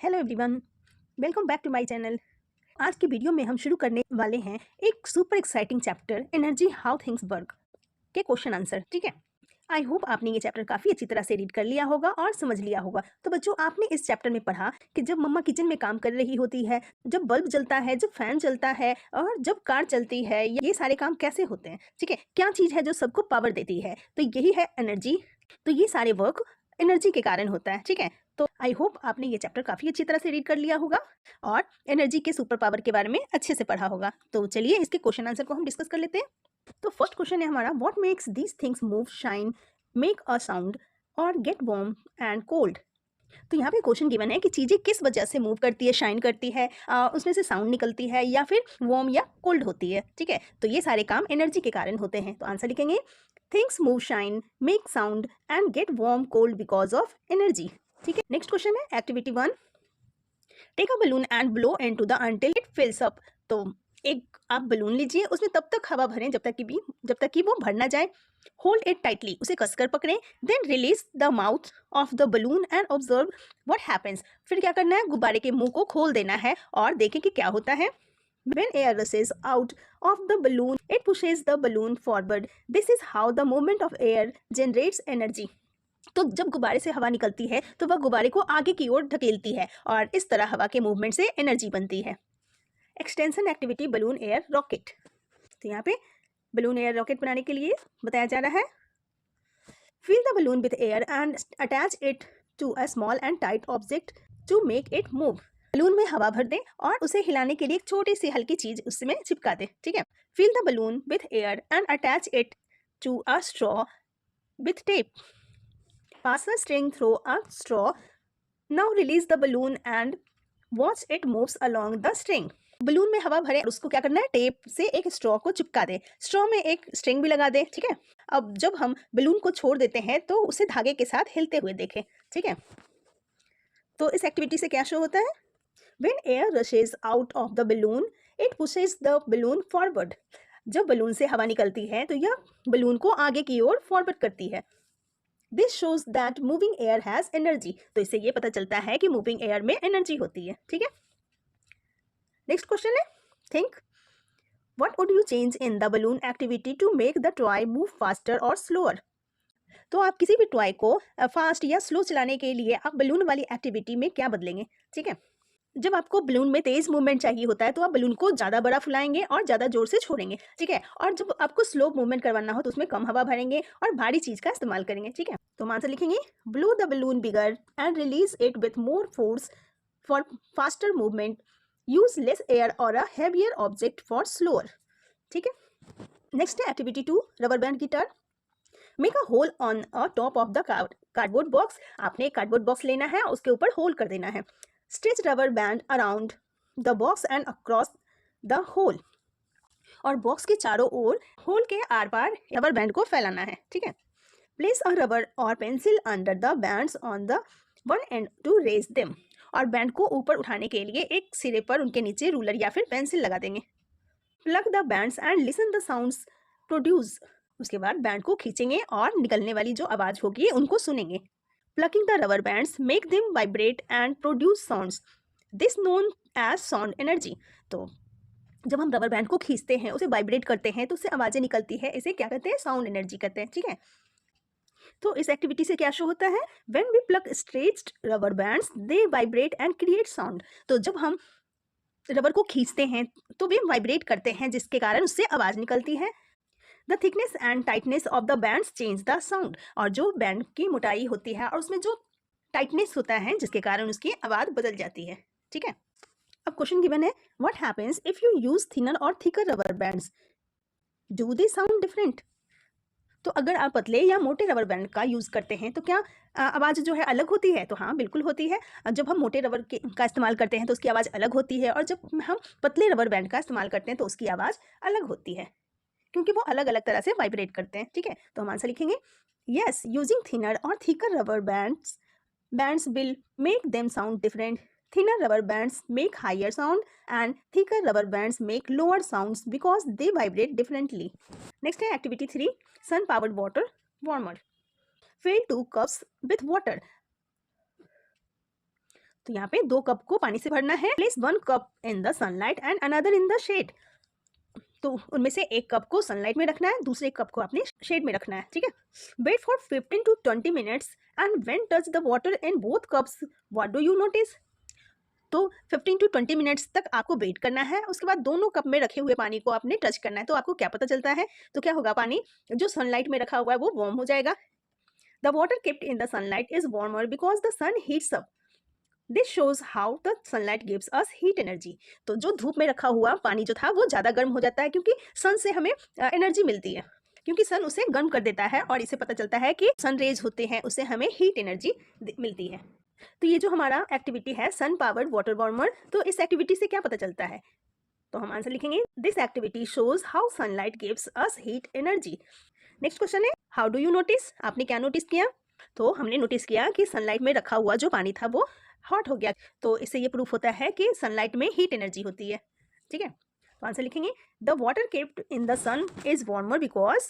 Hello everyone, welcome back to my channel. आज की video में हम शुरू करने वाले हैं एक super exciting chapter energy how things work के क्वेश्चन आंसर। ठीक है, आई होप आपने ये चैप्टर काफ़ी अच्छी तरह से रीड कर लिया होगा और समझ लिया होगा। तो बच्चों, आपने इस चैप्टर में पढ़ा कि जब मम्मा किचन में काम कर रही होती है, जब बल्ब जलता है, जब फैन चलता है और जब कार चलती है, ये सारे काम कैसे होते हैं। ठीक है, क्या चीज़ है जो सबको पावर देती है, तो यही है एनर्जी। तो ये सारे वर्क एनर्जी के कारण होता है। ठीक है, तो आई होप आपने ये चैप्टर काफ़ी अच्छी तरह से रीड कर लिया होगा और एनर्जी के सुपर पावर के बारे में अच्छे से पढ़ा होगा। तो चलिए इसके क्वेश्चन आंसर को हम डिस्कस कर लेते हैं। तो फर्स्ट क्वेश्चन है हमारा, what makes these things move, shine, make a sound और गेट वार्म एंड कोल्ड। तो यहाँ पे क्वेश्चन गिवन है कि चीज़ें किस वजह से मूव करती है, शाइन करती है, उसमें से साउंड निकलती है या फिर वार्म या कोल्ड होती है। ठीक है, तो ये सारे काम एनर्जी के कारण होते हैं। तो आंसर लिखेंगे, things move, shine, make sound and get warm cold because of energy. ठीक है, नेक्स्ट क्वेश्चन है activity 1, take a balloon and blow into the until it fills up. तो एक आप बलून लीजिए, उसमें तब तक हवा भरें जब तक कि वो भर ना जाए। होल्ड इट टाइटली, उसे कसकर पकड़ें। Then release the mouth of the balloon and observe what happens. फिर क्या करना है, गुब्बारे के मुंह को खोल देना है और देखें कि क्या होता है। When air rushes out of the balloon, it pushes the balloon forward. This is how the movement of air generates energy. तो जब गुब्बारे से हवा निकलती है तो वह गुब्बारे को आगे की ओर ढकेलती है और इस तरह हवा के मूवमेंट से एनर्जी बनती है। Extension activity balloon air rocket. तो यहाँ पे बलून एयर रॉकेट बनाने के लिए बताया जा रहा है, fill the balloon with air and attach it to a small and tight object to make it move. Balloon में हवा भर दें और उसे हिलाने के लिए एक छोटी सी हल्की चीज उसमें चिपका दें। ठीक है, fill the balloon with air and attach it to a straw with tape. Pass a string through a straw. Now release the balloon and watch it moves along the string. Balloon में हवा भरे और उसको क्या करना है, tape से एक स्ट्रॉ को चिपका दे, स्ट्रॉ में एक स्ट्रिंग भी लगा दे। ठीक है, अब जब हम बलून को छोड़ देते हैं तो उसे धागे के साथ हिलते हुए देखें। ठीक है, तो इस एक्टिविटी से क्या शो होता है, When air rushes out of the balloon, it pushes the balloon forward. जब बलून से हवा निकलती है तो यह बलून को आगे की ओर फॉरवर्ड करती है। This shows that moving air has energy. तो इससे ये पता चलता है कि मूविंग एयर में एनर्जी होती है। ठीक है, नेक्स्ट क्वेश्चन है, think what would you change in the balloon activity to make the toy move faster और स्लोअर। तो आप किसी भी टॉय को फास्ट या स्लो चलाने के लिए आप बलून वाली एक्टिविटी में क्या बदलेंगे। ठीक है, जब आपको बलून में तेज मूवमेंट चाहिए होता है तो आप बलून को ज़्यादा बड़ा फुलाएंगे और ज़्यादा जोर से छोड़ेंगे। ठीक है, और जब आपको स्लो मूवमेंट करवाना हो तो उसमें कम हवा भरेंगे और भारी चीज़ का इस्तेमाल करेंगे। ठीक है, तो हम आंसर लिखेंगे, blow the balloon bigger and release it with more force for faster movement, use less air और a heavier object for slower. ठीक है, नेक्स्ट है activity 2, rubber band guitar. Make a hole on a top of the cardboard box. आपने एक cardboard box लेना है, उसके ऊपर होल कर देना है। Stitch rubber band around the box and across the hole. और बॉक्स के चारों ओर होल के आर पार रबर बैंड को फैलाना है। ठीक है, प्लेस अ रबर और pencil under the bands on the one end to raise them. और बैंड को ऊपर उठाने के लिए एक सिरे पर उनके नीचे रूलर या फिर पेंसिल लगा देंगे। Plug the bands and listen the sounds produce. उसके बाद बैंड को खींचेंगे और निकलने वाली जो आवाज़ होगी उनको सुनेंगे। Plucking the rubber bands make them vibrate and produce sounds. This known as sound energy. तो जब हम रबर बैंड को खींचते हैं, उसे वाइब्रेट करते हैं तो उससे आवाज़ें निकलती है, इसे क्या कहते हैं, साउंड एनर्जी कहते हैं। ठीक है, तो इस एक्टिविटी से क्या शो होता है, When we pluck stretched rubber bands, they vibrate and create sound. तो जब हम रबर को खींचते हैं तो वे वाइब्रेट करते हैं जिसके कारण उससे आवाज़ निकलती है। The thickness and tightness of the bands change the sound. और जो बैंड की मोटाई होती है और उसमें जो टाइटनेस होता है जिसके कारण उसकी आवाज़ बदल जाती है। ठीक है, अब क्वेश्चन गिवन है, what happens if you use thinner और thicker rubber bands, do they sound different. तो अगर आप पतले या मोटे रबर बैंड का यूज़ करते हैं तो क्या आवाज़ जो है अलग होती है। तो हाँ, बिल्कुल होती है। जब हम मोटे रबर का इस्तेमाल करते हैं तो उसकी आवाज़ अलग होती है और जब हम पतले रबर बैंड का इस्तेमाल करते हैं तो उसकी आवाज़ अलग होती है, क्योंकि वो अलग अलग तरह से वाइब्रेट करते हैं। ठीक है, तो हम आंसर लिखेंगे, यस, यूजिंग थिनर और thicker rubber bands will make them sound different. Thinner rubber bands make higher sound and thicker rubber bands make lower sounds because they vibrate differently. Next है activity 3, sun powered water warmer. Fill 2 cups with water. तो यहाँ पे 2 cup को पानी से भरना है। Place 1 cup in the sunlight and another in the shade. तो उनमें से एक कप को सनलाइट में रखना है, दूसरे कप को आपने शेड में रखना है, ठीक है। Wait for 15 to 20 minutes and when touch the water in both cups what do you notice. तो 15 to 20 मिनट्स तक आपको वेट करना है। उसके बाद दोनों कप में रखे हुए पानी को आपने टच करना है। तो आपको क्या पता चलता है, तो क्या होगा, पानी जो सनलाइट में रखा हुआ है वो वार्म हो जाएगा। The water kept in the sunlight is warmer because the sun heats up. This shows how the sunlight gives us heat energy. तो जो धूप में रखा हुआ पानी जो था वो ज़्यादा गर्म हो जाता है, क्योंकि सन से हमें एनर्जी मिलती है, क्योंकि सन उसे गर्म कर देता है और इसे पता चलता है कि सन रेज होते हैं, उससे हमें हीट एनर्जी मिलती है। तो ये जो हमारा एक्टिविटी है सन पावर्ड वाटर वार्मर, तो इस एक्टिविटी से क्या पता चलता है, तो हम आंसर लिखेंगे this activity shows how sunlight gives us heat energy. Next question है हाउ डू यू नोटिस। आपने क्या नोटिस किया, तो हमने नोटिस किया कि सनलाइट में रखा हुआ जो पानी था वो हॉट हो गया। तो इससे ये प्रूफ होता है कि सनलाइट में हीट एनर्जी होती है, ठीक है। तो आंसर लिखेंगे the water kept in the sun is warmer because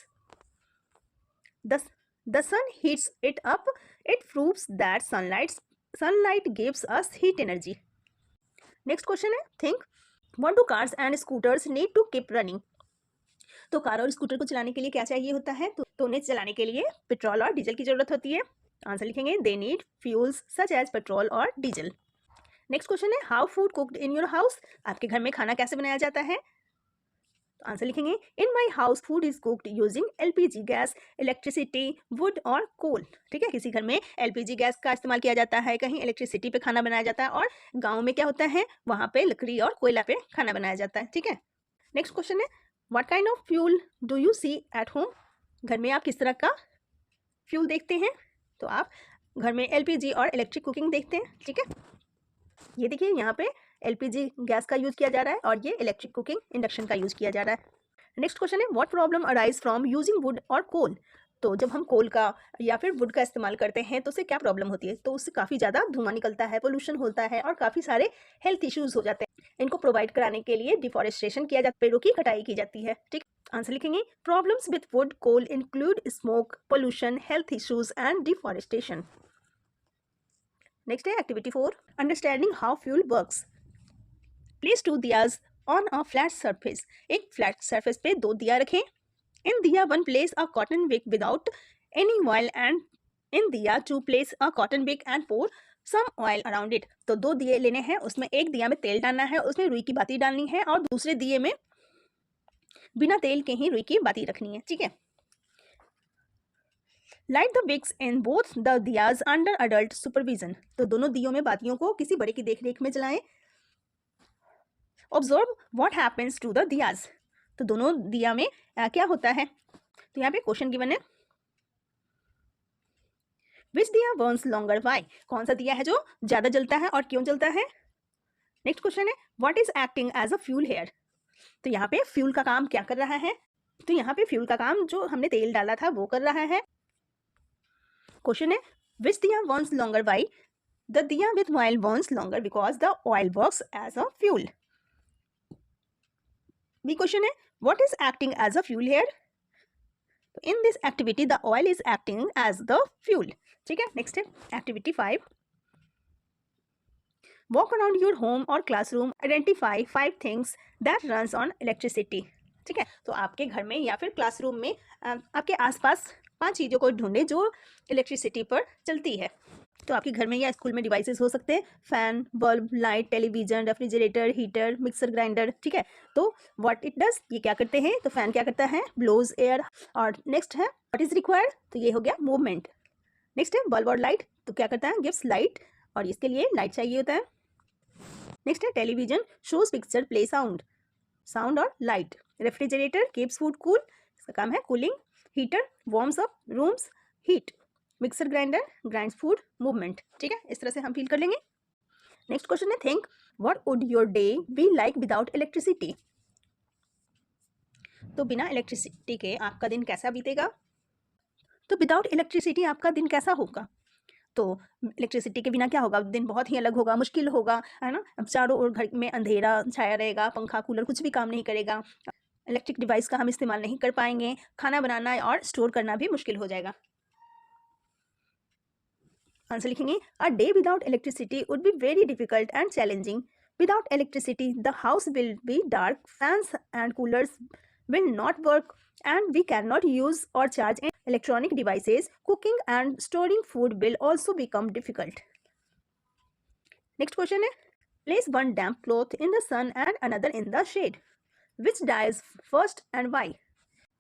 the sun heats it up. It proves that sunlight gives us heat energy. Next question है think what do cars and scooters need to keep running. तो car और scooter को चलाने के लिए क्या चाहिए होता है, तो उन्हें चलाने के लिए पेट्रोल और डीजल की जरूरत होती है। आंसर लिखेंगे they need fuels such as petrol और डीजल। नेक्स्ट क्वेश्चन है how food cooked in your house. आपके घर में खाना कैसे बनाया जाता है, तो आंसर लिखेंगे in my house food is cooked using LPG gas, electricity, wood और कोल। ठीक है, किसी घर में LPG गैस का इस्तेमाल किया जाता है, कहीं इलेक्ट्रिसिटी पे खाना बनाया जाता है, और गाँव में क्या होता है वहाँ पे लकड़ी और कोयला पे खाना बनाया जाता है, ठीक है। नेक्स्ट क्वेश्चन है what kind of fuel do you see at home. घर में आप किस तरह का फ्यूल देखते हैं, तो आप घर में LPG और इलेक्ट्रिक कुकिंग देखते हैं, ठीक है। ये देखिए यहाँ पे LPG गैस का यूज़ किया जा रहा है और ये इलेक्ट्रिक कुकिंग इंडक्शन का यूज़ किया जा रहा है। नेक्स्ट क्वेश्चन है what problem arise from using would और कोल। तो जब हम कोल का या फिर वुड का इस्तेमाल करते हैं तो उससे क्या प्रॉब्लम होती है, तो उससे काफ़ी ज़्यादा धुआं निकलता है, पोल्यूशन होता है और काफ़ी सारे हेल्थ इश्यूज़ हो जाते हैं। इनको प्रोवाइड कराने के लिए डिफॉरेस्टेशन किया जाता है, पेड़ों की कटाई की जाती है, ठीक। आंसर लिखेंगे problems with wood coal include smoke, pollution, health issues and deforestation. Next है activity 4 understanding how fuel works. Place 2 diyas on a flat surface. एक फ्लैट सरफेस पे 2 दिया रखें। In diya 1 place a cotton wick without any oil and in diya 2 place a cotton wick and pour some oil around it. तो 2 दिए लेने हैं, उसमें एक दिया में तेल डालना है, उसमें रुई की बाती डालनी है, और दूसरे दिए में बिना तेल के ही रुई की बाती रखनी है, ठीक है। Light the wicks in both the diyas under adult supervision. तो दोनों दियों में बातियों को किसी बड़े की देखरेख में जलाएं। Observe what happens to the diyas. तो दोनों दिया में क्या होता है, तो यहाँ पे क्वेश्चन गिवन है which diya burns longer Y. कौन सा दिया है जो ज्यादा जलता है और क्यों जलता है। नेक्स्ट क्वेश्चन है what is acting as a fuel here. तो यहाँ पे फ्यूल का काम क्या कर रहा है, तो यहाँ पे फ्यूल का काम जो हमने तेल डाला था वो कर रहा है। क्वेश्चन है which diya burns longer why. The diya with oil burns longer because the oil works as a fuel. B question है what is acting as a fuel here. In this activity the oil is acting as the fuel, ठीक है। Next है activity 5 walk around your home और classroom, identify 5 things that runs on electricity, ठीक है। तो आपके घर में या फिर क्लासरूम में आपके आसपास 5 चीज़ों को ढूंढें जो इलेक्ट्रिसिटी पर चलती है। तो आपके घर में या स्कूल में डिवाइसेस हो सकते हैं fan, bulb, light, television, refrigerator, heater, mixer grinder, ठीक है। तो व्हाट इट डज, ये क्या करते हैं, तो फैन क्या करता है ब्लोज एयर। और नेक्स्ट है व्हाट इज रिक्वायर्ड, तो ये हो गया मूवमेंट। नेक्स्ट है बल्ब और लाइट, तो क्या करता है गिव्स लाइट, और इसके लिए लाइट चाहिए होता है। नेक्स्ट है television shows picture, play sound, sound और light. Refrigerator keeps food cool, इसका काम है cooling. Heater warms up rooms, heat. Mixer grinder grinds food, movement, ठीक है। इस तरह से हम फील कर लेंगे। नेक्स्ट क्वेश्चन है think what would your day be like without electricity. तो बिना इलेक्ट्रिसिटी के आपका दिन कैसा बीतेगा, तो विदाउट इलेक्ट्रिसिटी आपका दिन कैसा होगा। तो इलेक्ट्रिसिटी के बिना क्या होगा, दिन बहुत ही अलग होगा, मुश्किल होगा, है ना। अब चारों ओर घर में अंधेरा छाया रहेगा, पंखा कूलर कुछ भी काम नहीं करेगा, इलेक्ट्रिक डिवाइस का हम इस्तेमाल नहीं कर पाएंगे, खाना बनाना और स्टोर करना भी मुश्किल हो जाएगा। आंसर लिखेंगे a day without electricity would be very difficult and challenging. Without electricity, the house will be dark, fans and coolers will not work, and we cannot use or charge any electronic devices. Cooking and storing food will also become difficult. Next question है, place one damp cloth in the sun and another in the shade. Which dies first and why?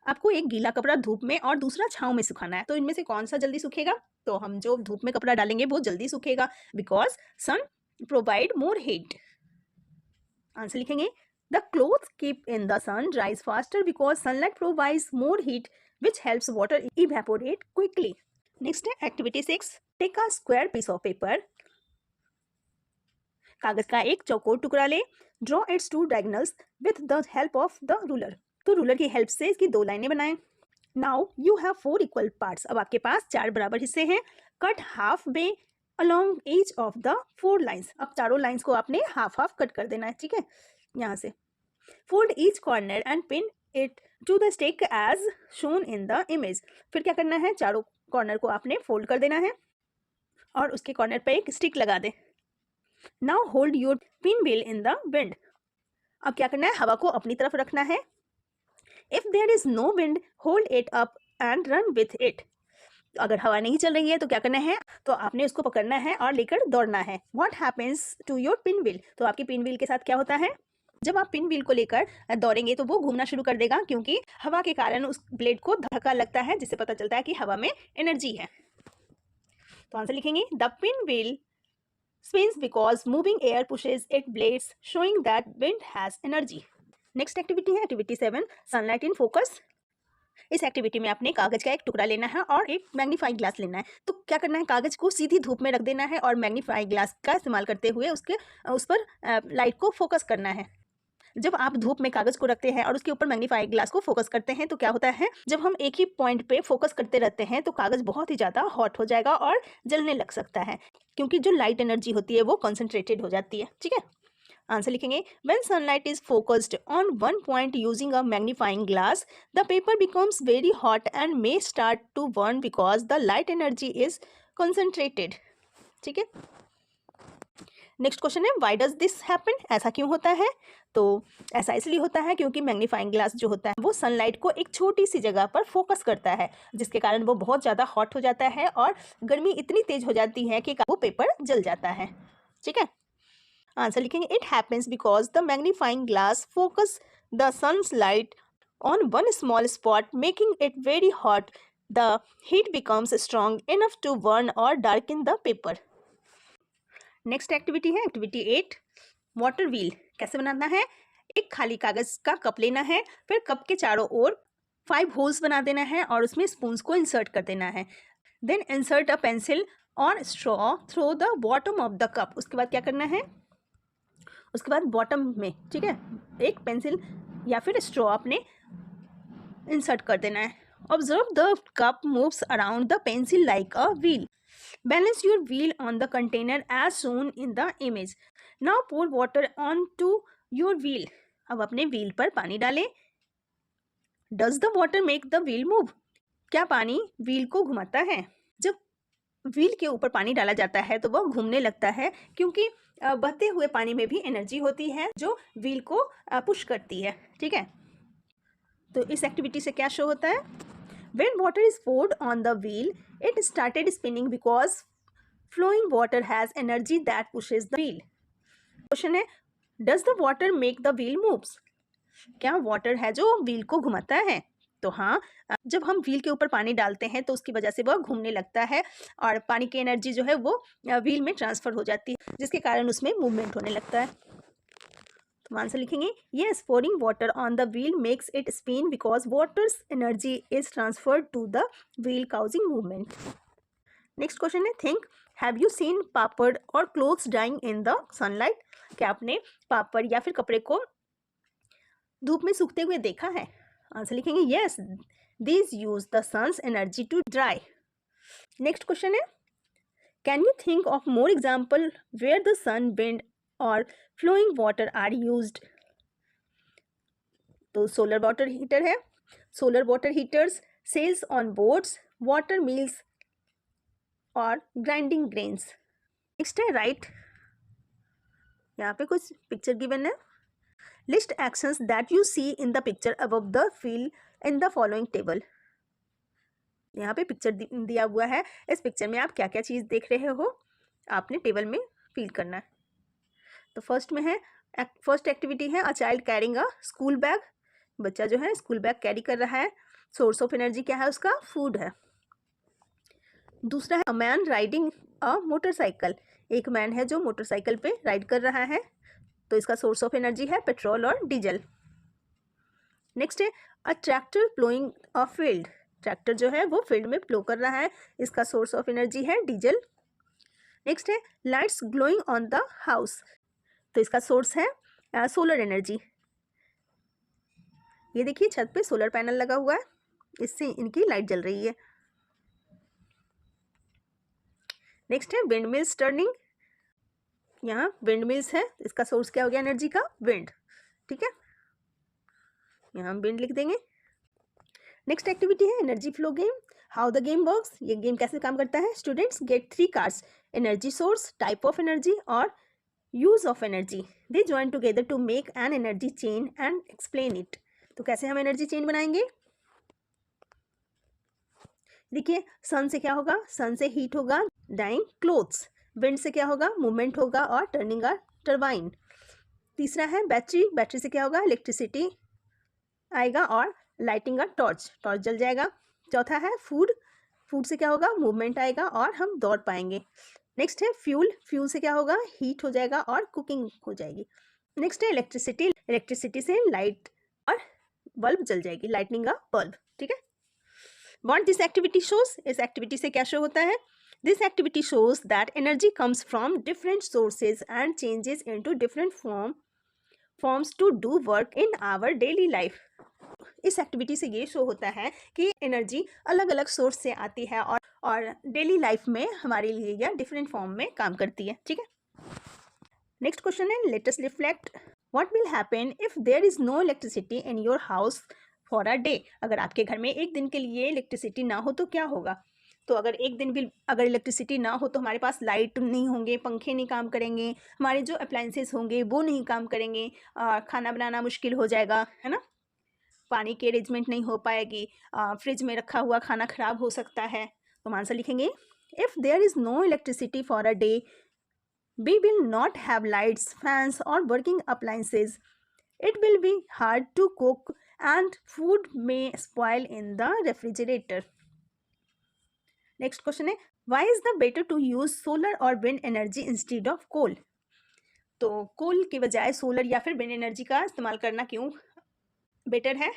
आपको एक गीला कपड़ा धूप में और दूसरा छांव में सुखाना है, तो इनमें से कौन सा जल्दी सूखेगा? तो हम जो धूप में कपड़ा डालेंगे वो जल्दी सूखेगा, because sun provide more heat. Answer लिखेंगे the cloth keep in the sun dries faster because sunlight provides more heat which helps water evaporate quickly. Next है activity 6. Take a square piece of paper. कागज का एक चौकोर टुकड़ा ले. Draw its two diagonals with the help of the ruler. तो ruler की help से इसकी 2 लाइनें बनाएं. Now you have 4 equal parts. अब आपके पास 4 बराबर हिस्से हैं. Cut half way along each of the 4 lines. अब चारों लाइंस को आपने हाफ हाफ कट कर देना है, ठीक है, यहाँ से. Fold each corner and pin it to the stick as shown in the image. फिर क्या करना है, चारों कॉर्नर को आपने फोल्ड कर देना है और उसके कॉर्नर पे एक स्टिक लगा दे. Now hold your pin wheel in the wind. अब क्या करना है, हवा को अपनी तरफ रखना है. If there is no wind, hold it up and run with it. अगर हवा नहीं चल रही है तो क्या करना है, तो आपने उसको पकड़ना है और लेकर दौड़ना है. What happens to your pin wheel? तो आपकी पिन व्हील के साथ क्या होता है, जब आप पिन व्हील को लेकर दौड़ेंगे तो वो घूमना शुरू कर देगा, क्योंकि हवा के कारण उस ब्लेड को धक्का लगता है, जिससे पता चलता है कि हवा में एनर्जी है. तो आंसर लिखेंगे the pin wheel spins because moving air pushes its blades, showing that wind has energy. Next activity है एक्टिविटी 7. Sunlight in focus. इस एक्टिविटी में आपने कागज का एक टुकड़ा लेना है और एक मैग्नीफाइंग ग्लास लेना है. तो क्या करना है, कागज को सीधी धूप में रख देना है और मैग्नीफाइंग ग्लास का इस्तेमाल करते हुए उस पर लाइट को फोकस करना है. जब आप धूप में कागज को रखते हैं और उसके ऊपर मैग्नीफाइंग ग्लास को फोकस करते हैं तो क्या होता है, जब हम एक ही पॉइंट पे फोकस करते रहते हैं तो कागज बहुत ही ज़्यादा हॉट हो जाएगा और जलने लग सकता है, क्योंकि जो लाइट एनर्जी होती है वो कॉन्सेंट्रेटेड हो जाती है, ठीक है. आंसर लिखेंगे when sunlight is focused on one point using a magnifying glass, the paper becomes very hot and may start to burn because the light energy is concentrated. ठीक है. नेक्स्ट क्वेश्चन है why does this happen? ऐसा क्यों होता है? तो ऐसा इसलिए होता है क्योंकि मैग्नीफाइंग ग्लास जो होता है वो सनलाइट को एक छोटी सी जगह पर फोकस करता है, जिसके कारण वो बहुत ज़्यादा हॉट हो जाता है और गर्मी इतनी तेज हो जाती है कि वो पेपर जल जाता है, ठीक है. आंसर लिखेंगे it happens because the magnifying glass focus the sun's light on one small spot making it very hot. The heat becomes strong enough to burn और darken the paper. Next activity है activity 8. Water wheel. कैसे बनाना है, एक खाली कागज का cup लेना है, फिर कप के चारों ओर 5 होल्स बना देना है और उसमें स्पून्स को इंसर्ट कर देना है. देन इंसर्ट अ पेंसिल और straw through the bottom of the cup. उसके बाद क्या करना है, उसके बाद बॉटम में, ठीक है, एक पेंसिल या फिर स्ट्रॉ आपने इंसर्ट कर देना है. Observe the cup moves around the pencil like a wheel. Balance your wheel on the container as shown in the image. Now pour water onto your wheel. अब अपने wheel पर पानी डालें. Does the water make the wheel move. क्या पानी wheel को घुमाता है? जब व्हील के ऊपर पानी डाला जाता है तो वह घूमने लगता है, क्योंकि बहते हुए पानी में भी एनर्जी होती है जो व्हील को पुश करती है, ठीक है. तो इस एक्टिविटी से क्या शो होता है, when water is poured on the wheel it started spinning because flowing water has energy that pushes the wheel. Question है does the water make the wheel moves. क्या वाटर है जो व्हील को घुमाता है? तो हाँ, जब हम व्हील के ऊपर पानी डालते हैं तो उसकी वजह से वह घूमने लगता है और पानी की एनर्जी जो है वो व्हील में ट्रांसफ़र हो जाती है, जिसके कारण उसमें मूवमेंट होने लगता है. तो आंसर लिखेंगे yes, pouring water on the wheel makes it spin because water's energy is transferred to the wheel causing movement. Next question है think, have you seen papad और clothes drying in the sunlight. क्या आपने पापड़ या फिर कपड़े को धूप में सूखते हुए देखा है? आंसर लिखेंगे yes, these use the sun's energy to dry. Next question है can you think of more example where the sun, wind और फ्लोइंग वाटर आर यूज्ड. तो सोलर वाटर हीटर है, solar water heaters, sails on boats, water mills, और grinding grains. Next है right, यहाँ पे कुछ picture given है। List actions that you see in the picture above the fill in the following table. यहाँ पे picture दिया हुआ है, इस पिक्चर में आप क्या क्या चीज़ देख रहे हो आपने टेबल में फिल करना है। तो फर्स्ट में है, फर्स्ट एक्टिविटी है a child carrying a school bag. बच्चा जो है स्कूल बैग कैरी कर रहा है। सोर्स ऑफ एनर्जी क्या है उसका? फूड है। दूसरा है a man riding a motorcycle. एक मैन है जो मोटरसाइकिल पे राइड कर रहा है, तो इसका सोर्स ऑफ एनर्जी है पेट्रोल और डीजल। नेक्स्ट है a tractor ploughing a field. Tractor जो है वो फील्ड में प्लो कर रहा है, इसका सोर्स ऑफ एनर्जी है डीजल। नेक्स्ट है lights glowing on the house. तो इसका सोर्स है सोलर एनर्जी। ये देखिए छत पे सोलर पैनल लगा हुआ है, इससे इनकी लाइट जल रही है। नेक्स्ट है विंड मिल्स टर्निंग। यहाँ विंड मिल्स है, इसका सोर्स क्या हो गया एनर्जी का? विंड। ठीक है, यहाँ हम विंड लिख देंगे। नेक्स्ट एक्टिविटी है energy flow game. How the game works. ये गेम कैसे काम करता है? Students get 3 cards, energy source, type of energy और use of energy. They join together to make an energy chain and explain it. तो कैसे हम एनर्जी चेन बनाएंगे? देखिए सन से क्या होगा? सन से हीट होगा, डाइंग क्लोथ्स। विंड से क्या होगा? मूवमेंट होगा और टर्निंग अ टरबाइन। तीसरा है बैटरी। बैटरी से क्या होगा? इलेक्ट्रिसिटी आएगा और लाइटिंग अ टॉर्च, टॉर्च जल जाएगा। चौथा है फूड। फूड से क्या होगा? मूवमेंट आएगा और हम दौड़ पाएंगे। नेक्स्ट है फ्यूल। फ्यूल से क्या होगा? हीट हो जाएगा और कुकिंग हो जाएगी। नेक्स्ट है इलेक्ट्रिसिटी। इलेक्ट्रिसिटी से लाइट और बल्ब जल जाएगी, लाइटनिंग अ बल्ब। ठीक है, व्हाट दिस एक्टिविटी शोज। इस एक्टिविटी से क्या शो होता है? This activity shows that energy comes from different sources and changes into different forms to do work in our daily life. इस एक्टिविटी से ये शो होता है कि एनर्जी अलग अलग सोर्स से आती है और डेली लाइफ में हमारे लिए यह डिफरेंट फॉर्म में काम करती है। ठीक है, नेक्स्ट क्वेश्चन है let us reflect. What will happen if there is no electricity in your house for a day. अगर आपके घर में एक दिन के लिए इलेक्ट्रिसिटी ना हो तो क्या होगा? तो अगर एक दिन भी अगर इलेक्ट्रिसिटी ना हो तो हमारे पास लाइट नहीं होंगे, पंखे नहीं काम करेंगे, हमारे जो अप्लायंसेस होंगे वो नहीं काम करेंगे, खाना बनाना मुश्किल हो जाएगा, है ना। पानी की अरेंजमेंट नहीं हो पाएगी, फ्रिज में रखा हुआ खाना खराब हो सकता है। तो हम आंसर लिखेंगे if there is no electricity for a day we will not have lights, fans or working appliances. It will be hard to cook and food may spoil in the refrigerator. Next question है why is the better to use solar or wind energy instead of coal? तो कोल के बजाय solar या फिर wind energy का इस्तेमाल करना क्यों बेटर है?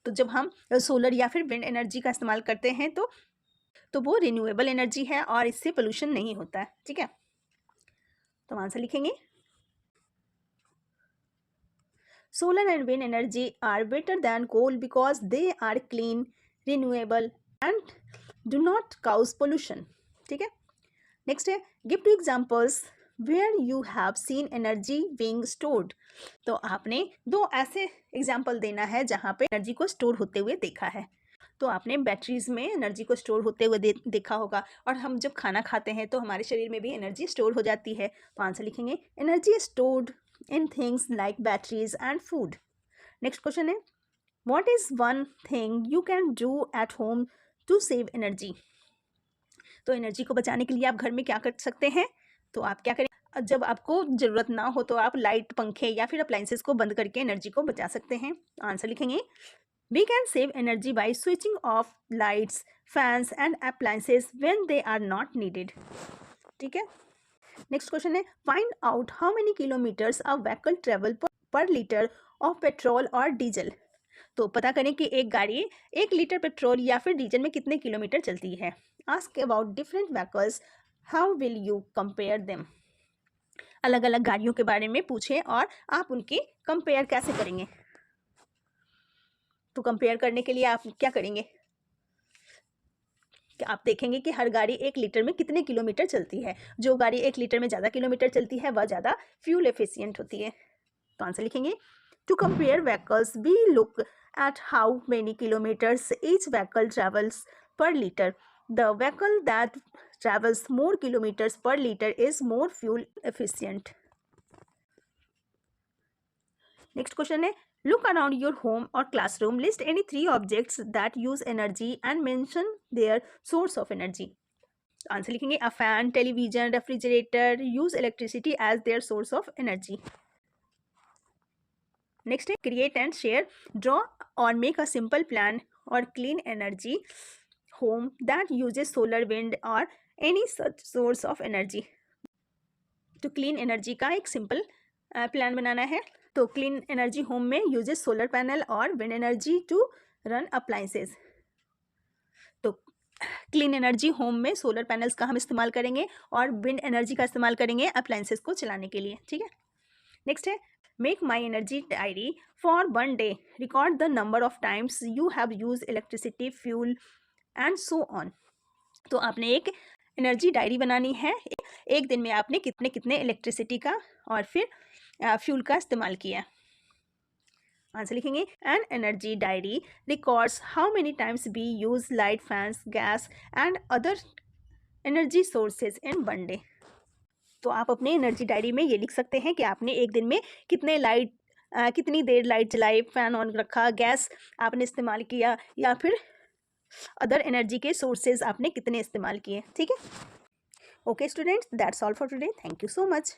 तो जब हम सोलर या फिर विंड एनर्जी का इस्तेमाल करते हैं तो वो रिन्यूएबल एनर्जी है और इससे पोल्यूशन नहीं होता है। ठीक है, तो आंसर लिखेंगे solar and wind energy are better than coal because they are clean, renewable and do not cause pollution. ठीक है, नेक्स्ट है give two examples where you have seen energy being stored. तो आपने 2 ऐसे एग्जाम्पल देना है जहाँ पे एनर्जी को स्टोर होते हुए देखा है। तो आपने बैटरीज में एनर्जी को स्टोर होते हुए देखा होगा, और हम जब खाना खाते हैं तो हमारे शरीर में भी एनर्जी स्टोर हो जाती है। तो आंसर लिखेंगे energy stored in things like batteries and food. Next question है what is one thing you can do at home to save energy. तो एनर्जी को बचाने के लिए आप घर में क्या कर सकते हैं? तो आप क्या करें, जब आपको ज़रूरत ना हो तो आप लाइट, पंखे या फिर अप्लाइंसेस को बंद करके एनर्जी को बचा सकते हैं। आंसर लिखेंगे We can save energy by switching off lights, fans and appliances when they are not needed. ठीक है, नेक्स्ट क्वेश्चन है find out how many kilometres a vehicle travel पर लीटर ऑफ पेट्रोल और डीजल। तो पता करें कि एक गाड़ी 1 लीटर पेट्रोल या फिर डीजल में कितने किलोमीटर चलती है। Ask about different vehicles, how will you compare them. अलग अलग गाड़ियों के बारे में पूछें और आप उनकी कंपेयर कैसे करेंगे। तो कंपेयर करने के लिए आप क्या करेंगे कि आप देखेंगे कि हर गाड़ी 1 लीटर में कितने किलोमीटर चलती है। जो गाड़ी 1 लीटर में ज़्यादा किलोमीटर चलती है वह ज़्यादा फ्यूल एफिशिएंट होती है। तो आंसर लिखेंगे to compare vehicles we look at how many kilometres each vehicle travels per litre The vehicle that travels more kilometers per liter is more fuel efficient. Next question है, look around your home or classroom, list any 3 objects that use energy and mention their source of energy. Answer लिखेंगे, a fan, television, refrigerator use electricity as their source of energy. Next है, create and share, draw or make a simple plan or clean energy home that uses solar, wind or any such source of energy. तो clean energy का एक simple plan बनाना है. तो clean energy home में uses solar panel और wind energy to run appliances. तो clean energy home में सोलर पैनल्स का हम इस्तेमाल करेंगे और विंड एनर्जी का इस्तेमाल करेंगे अप्लायंसेस को चलाने के लिए. ठीक है. नेक्स्ट है, make my energy diary for 1 day, record the number of times you have use electricity, fuel and so on. तो आपने एक एनर्जी डायरी बनानी है. एक दिन में आपने कितने कितने इलेक्ट्रिसिटी का और फिर फ्यूल का इस्तेमाल किया. आंसर लिखेंगे, an energy diary records how many times we use light, fans, gas and other energy sources in 1 day. तो आप अपने एनर्जी डायरी में ये लिख सकते हैं कि आपने एक दिन में कितनी देर लाइट जलाई, फैन ऑन रखा, गैस आपने इस्तेमाल किया या फिर अदर एनर्जी के सोर्सेज आपने कितने इस्तेमाल किए. ठीक है. Okay students, that's all for today. Thank you so much.